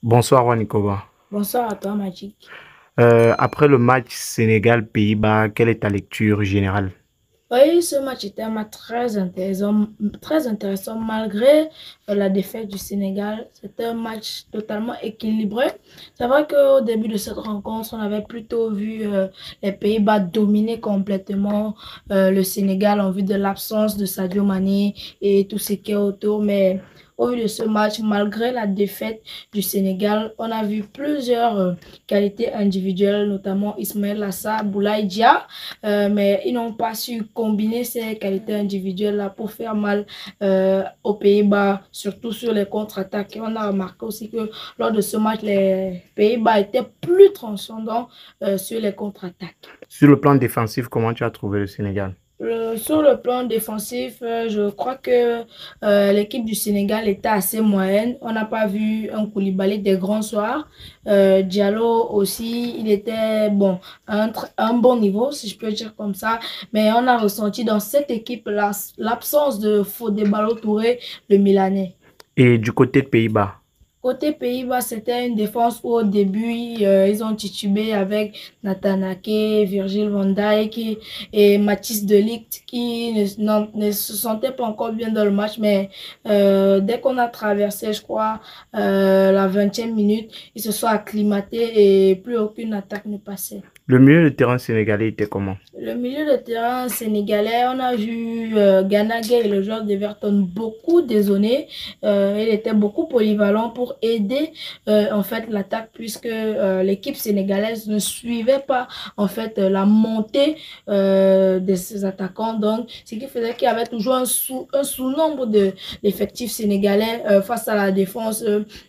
Bonsoir Wanikoba. Bonsoir à toi, Magic. Après le match Sénégal-Pays-Bas, quelle est ta lecture générale? Oui, ce match était un match très intéressant malgré la défaite du Sénégal. C'était un match totalement équilibré. C'est vrai qu'au début de cette rencontre, on avait plutôt vu les Pays-Bas dominer complètement le Sénégal en vue de l'absence de Sadio Mané et tout ce qui est autour. Mais au vu de ce match, malgré la défaite du Sénégal, on a vu plusieurs qualités individuelles, notamment Ismaël Lassa, Boulaye Dia. Mais ils n'ont pas su combiner ces qualités individuelles-là pour faire mal aux Pays-Bas, surtout sur les contre-attaques. Et on a remarqué aussi que lors de ce match, les Pays-Bas étaient plus transcendants sur les contre-attaques. Sur le plan défensif, comment tu as trouvé le Sénégal? Sur le plan défensif, je crois que l'équipe du Sénégal était assez moyenne. On n'a pas vu un Koulibaly des grands soirs. Diallo aussi, il était bon, un bon niveau, si je peux dire comme ça. Mais on a ressenti dans cette équipe l'absence de Fodé Ballo-Touré, le Milanais. Et du côté de Pays-Bas? Côté Pays-Bas, c'était une défense où au début, ils ont titubé avec Nathan Ake, Virgil van Dijk et Mathis de Ligt qui ne se sentaient pas encore bien dans le match. Mais dès qu'on a traversé, je crois, la 20e minute, ils se sont acclimatés et plus aucune attaque ne passait. Le milieu de terrain sénégalais était comment? Le milieu de terrain sénégalais, on a vu Gana Gueye, le joueur d'Everton, beaucoup dézonné. Il était beaucoup polyvalent pour aider en fait l'attaque puisque l'équipe sénégalaise ne suivait pas en fait la montée de ses attaquants. Donc, ce qui faisait qu'il y avait toujours un sous-nombre d'effectifs sénégalais face à la défense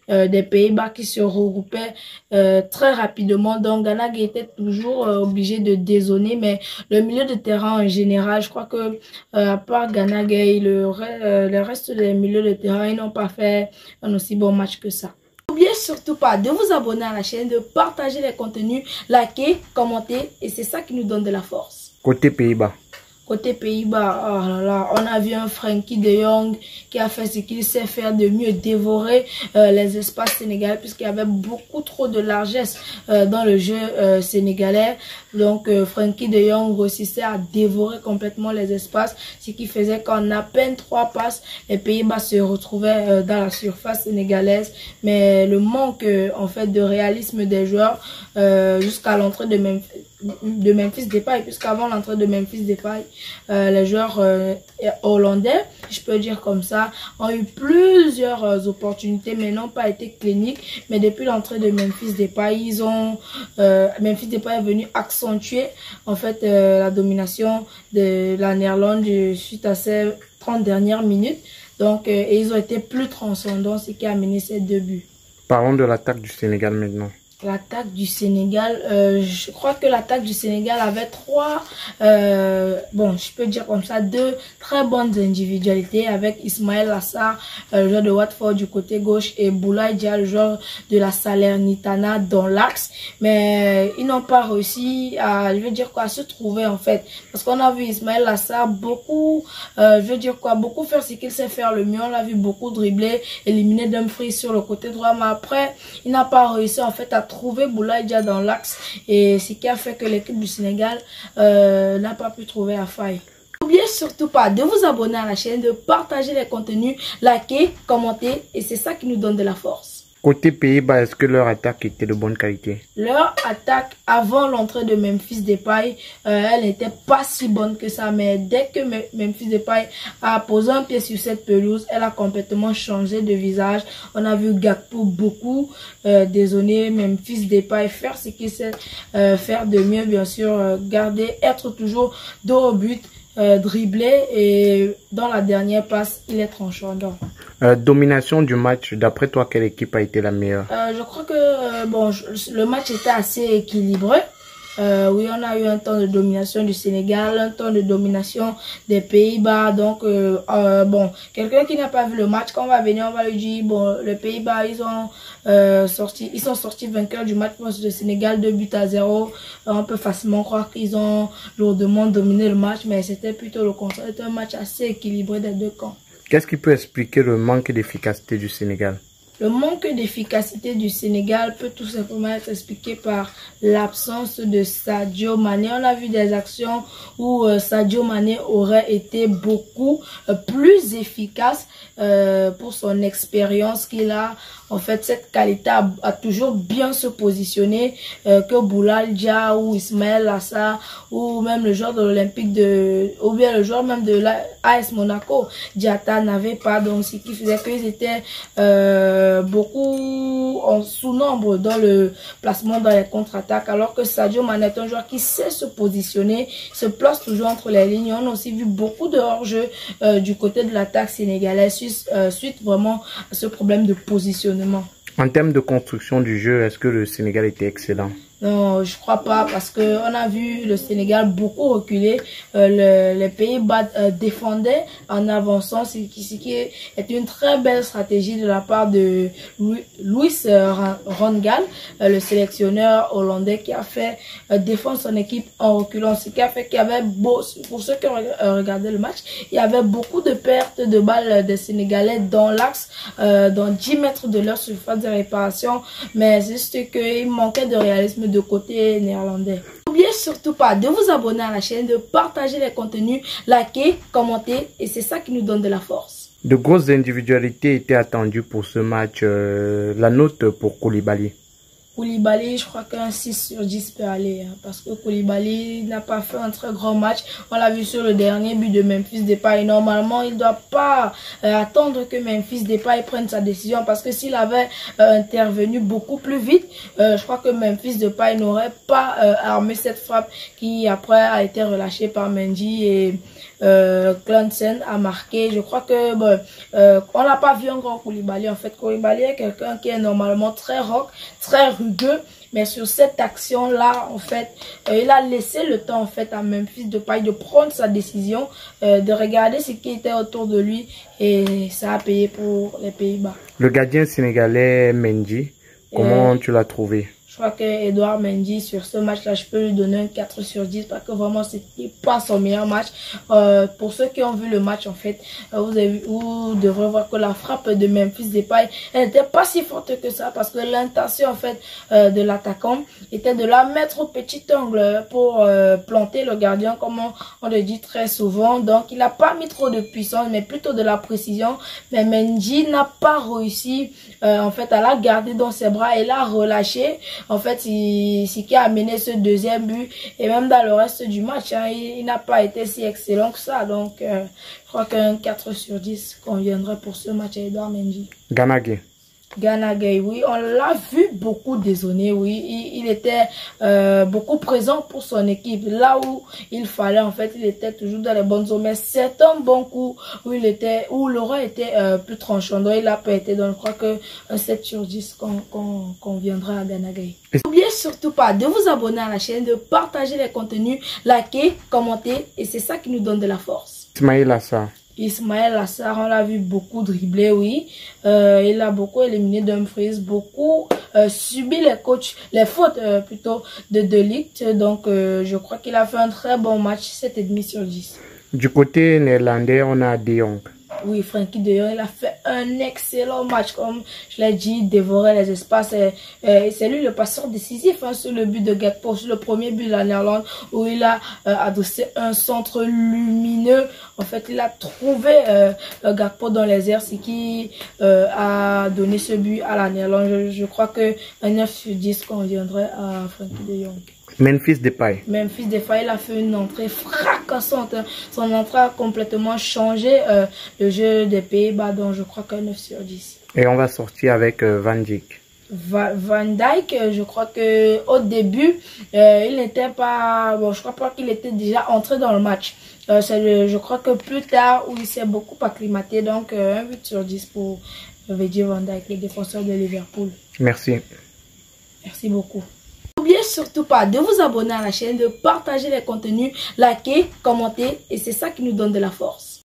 des Pays-Bas qui se regroupaient très rapidement. Donc, Gana Gueye était toujours obligé de dézonner, mais le milieu de terrain en général, je crois que à part Gana Gueye, le reste des milieux de terrain, ils n'ont pas fait un aussi bon match que ça. N'oubliez surtout pas de vous abonner à la chaîne, de partager les contenus, liker, commenter, et c'est ça qui nous donne de la force. Côté Pays-Bas? Côté Pays-Bas, oh là là, on a vu un Frenkie de Jong qui a fait ce qu'il sait faire de mieux, dévorer les espaces sénégalais puisqu'il y avait beaucoup trop de largesse dans le jeu sénégalais. Donc Frenkie de Jong réussissait à dévorer complètement les espaces, ce qui faisait qu'en à peine 3 passes, les Pays-Bas se retrouvaient dans la surface sénégalaise. Mais le manque en fait de réalisme des joueurs jusqu'à l'entrée de Memphis Depay, puisqu'avant l'entrée de Memphis Depay, les joueurs hollandais, je peux dire comme ça, ont eu plusieurs opportunités, mais n'ont pas été cliniques. Mais depuis l'entrée de Memphis Depay, Memphis Depay est venu accentuer en fait la domination de la Néerlande suite à ces 30 dernières minutes. Donc, et ils ont été plus transcendants, ce qui a amené ces 2 buts. Parlons de l'attaque du Sénégal maintenant. L'attaque du Sénégal, je crois que l'attaque du Sénégal avait bon, je peux dire comme ça, 2 très bonnes individualités avec Ismaël Assar, le joueur de Watford du côté gauche, et Boulaye Dia, le joueur de la Salernitana dans l'axe. Mais ils n'ont pas réussi à, je veux dire quoi, à se trouver en fait. Parce qu'on a vu Ismaël Assar beaucoup, je veux dire quoi, beaucoup faire ce qu'il sait faire le mieux. On l'a vu beaucoup dribbler, éliminer Dumfries sur le côté droit. Mais après, il n'a pas réussi en fait à trouver Boulaye Dia dans l'axe, et ce qui a fait que l'équipe du Sénégal n'a pas pu trouver la faille. N'oubliez surtout pas de vous abonner à la chaîne, de partager les contenus, liker, commenter, et c'est ça qui nous donne de la force. Côté Pays-Bas, est-ce que leur attaque était de bonne qualité? Leur attaque avant l'entrée de Memphis Depay, elle n'était pas si bonne que ça. Mais dès que Memphis Depay a posé un pied sur cette pelouse, elle a complètement changé de visage. On a vu Gakpo beaucoup dézonner Memphis Depay faire ce qu'il sait faire de mieux, bien sûr, garder, être toujours dos au but. Dribbler, et dans la dernière passe, il est transcendant. Domination du match, d'après toi, quelle équipe a été la meilleure? Je crois que bon, le match était assez équilibré. Oui, on a eu un temps de domination du Sénégal, un temps de domination des Pays-Bas. Donc, bon, quelqu'un qui n'a pas vu le match, quand on va venir, on va lui dire, bon, les Pays-Bas, ils sont sortis vainqueurs du match contre le Sénégal, 2 buts à 0. On peut facilement croire qu'ils ont lourdement dominé le match, mais c'était plutôt le contraire. C'était un match assez équilibré des 2 camps. Qu'est-ce qui peut expliquer le manque d'efficacité du Sénégal? Le manque d'efficacité du Sénégal peut tout simplement être expliqué par l'absence de Sadio Mané. On a vu des actions où Sadio Mané aurait été beaucoup plus efficace pour son expérience qu'il a. En fait, cette qualité a toujours bien se positionner que Boulal Dia ou Ismaël Assar ou même le joueur de l'Olympique ou bien le joueur même de l'AS Monaco, Diatta n'avait pas. Donc, ce qui faisait qu'ils étaient beaucoup en sous-nombre dans le placement dans les contre-attaques, alors que Sadio Mané est un joueur qui sait se positionner, se place toujours entre les lignes. On a aussi vu beaucoup de hors-jeu du côté de l'attaque sénégalaise suite vraiment à ce problème de positionnement. En termes de construction du jeu, est-ce que le Sénégal était excellent? Non, je crois pas, parce que on a vu le Sénégal beaucoup reculer. Les Pays-Bas défendaient en avançant, ce qui est une très belle stratégie de la part de Louis van Gaal, le sélectionneur hollandais, qui a fait défendre son équipe en reculant. Ce qui a fait qu'il y avait pour ceux qui ont regardé le match, il y avait beaucoup de pertes de balles des Sénégalais dans l'axe, dans 10 mètres de leur surface de réparation, mais c'est juste qu'il manquait de réalisme de côté néerlandais. N'oubliez surtout pas de vous abonner à la chaîne, de partager les contenus, liker, commenter, et c'est ça qui nous donne de la force. De grosses individualités étaient attendues pour ce match. La note pour Koulibaly. Koulibaly, je crois qu'un 6 sur 10 peut aller, hein, parce que Koulibaly n'a pas fait un très grand match. On l'a vu sur le dernier but de Memphis Depay. Normalement, il ne doit pas attendre que Memphis Depay prenne sa décision, parce que s'il avait intervenu beaucoup plus vite, je crois que Memphis Depay n'aurait pas armé cette frappe qui après a été relâchée par Mendy et Clansen a marqué. Je crois que on n'a pas vu un grand Koulibaly. En fait, Koulibaly est quelqu'un qui est normalement très rock, très rugueux, mais sur cette action là, en fait, il a laissé le temps en fait à Memphis Depay de prendre sa décision, de regarder ce qui était autour de lui, et ça a payé pour les Pays-Bas. Le gardien sénégalais Mendy, comment tu l'as trouvé? Je crois que Edouard Mendy, sur ce match-là, je peux lui donner un 4 sur 10 parce que vraiment, c'était pas son meilleur match. Pour ceux qui ont vu le match, en fait, vous devrez voir que la frappe de Memphis Depay, elle n'était pas si forte que ça, parce que l'intention, en fait, de l'attaquant était de la mettre au petit angle pour planter le gardien, comme on le dit très souvent. Donc, il n'a pas mis trop de puissance, mais plutôt de la précision. Mais Mendy n'a pas réussi, en fait, à la garder dans ses bras et l'a relâché. En fait, ce qui a amené ce deuxième but, et même dans le reste du match, hein, il n'a pas été si excellent que ça. Donc, je crois qu'un 4 sur 10 conviendrait pour ce match à Edouard Mendy. Gana Gueye. Gana Gueye, oui, on l'a vu beaucoup dézonné, oui. Il était beaucoup présent pour son équipe. Là où il fallait, en fait, il était toujours dans les bonnes zones. Mais certains bons coups où l'aura était plus tranchant. Donc, il a pas été. Donc, je crois que un 7 sur 10 conviendra à Gana Gueye. N'oubliez surtout pas de vous abonner à la chaîne, de partager les contenus, liker, commenter, et c'est ça qui nous donne de la force. Ismaël Assar. Ismaël Assar, on l'a vu beaucoup dribbler, oui. Il a beaucoup éliminé Dumfries, beaucoup subi les fautes plutôt de Ligt. Donc, je crois qu'il a fait un très bon match, 7,5 sur 10. Du côté néerlandais, on a De Jong. Oui, Frenkie de Jong, il a fait un excellent match, comme je l'ai dit, dévorer les espaces. C'est lui le passeur décisif, hein, sur le but de Gakpo, sur le premier but de la Néerlande, où il a adossé un centre lumineux. En fait, il a trouvé Gakpo dans les airs, ce qui a donné ce but à la Néerlande. Je crois que un 9 sur 10 conviendrait à Frenkie de Jong. Memphis Depay. Memphis Depay, il a fait une entrée fracassante. Son entrée a complètement changé le jeu des Pays-Bas, donc je crois qu'un 9 sur 10. Et on va sortir avec Van Dijk. Van Dijk, je crois que au début, il n'était pas... Bon, je crois pas qu'il était déjà entré dans le match. Je crois que plus tard, où il s'est beaucoup acclimaté, donc un 8 sur 10 pour Virgil van Dijk, le défenseur de Liverpool. Merci. Merci beaucoup. N'oubliez surtout pas de vous abonner à la chaîne, de partager les contenus, liker, commenter, et c'est ça qui nous donne de la force.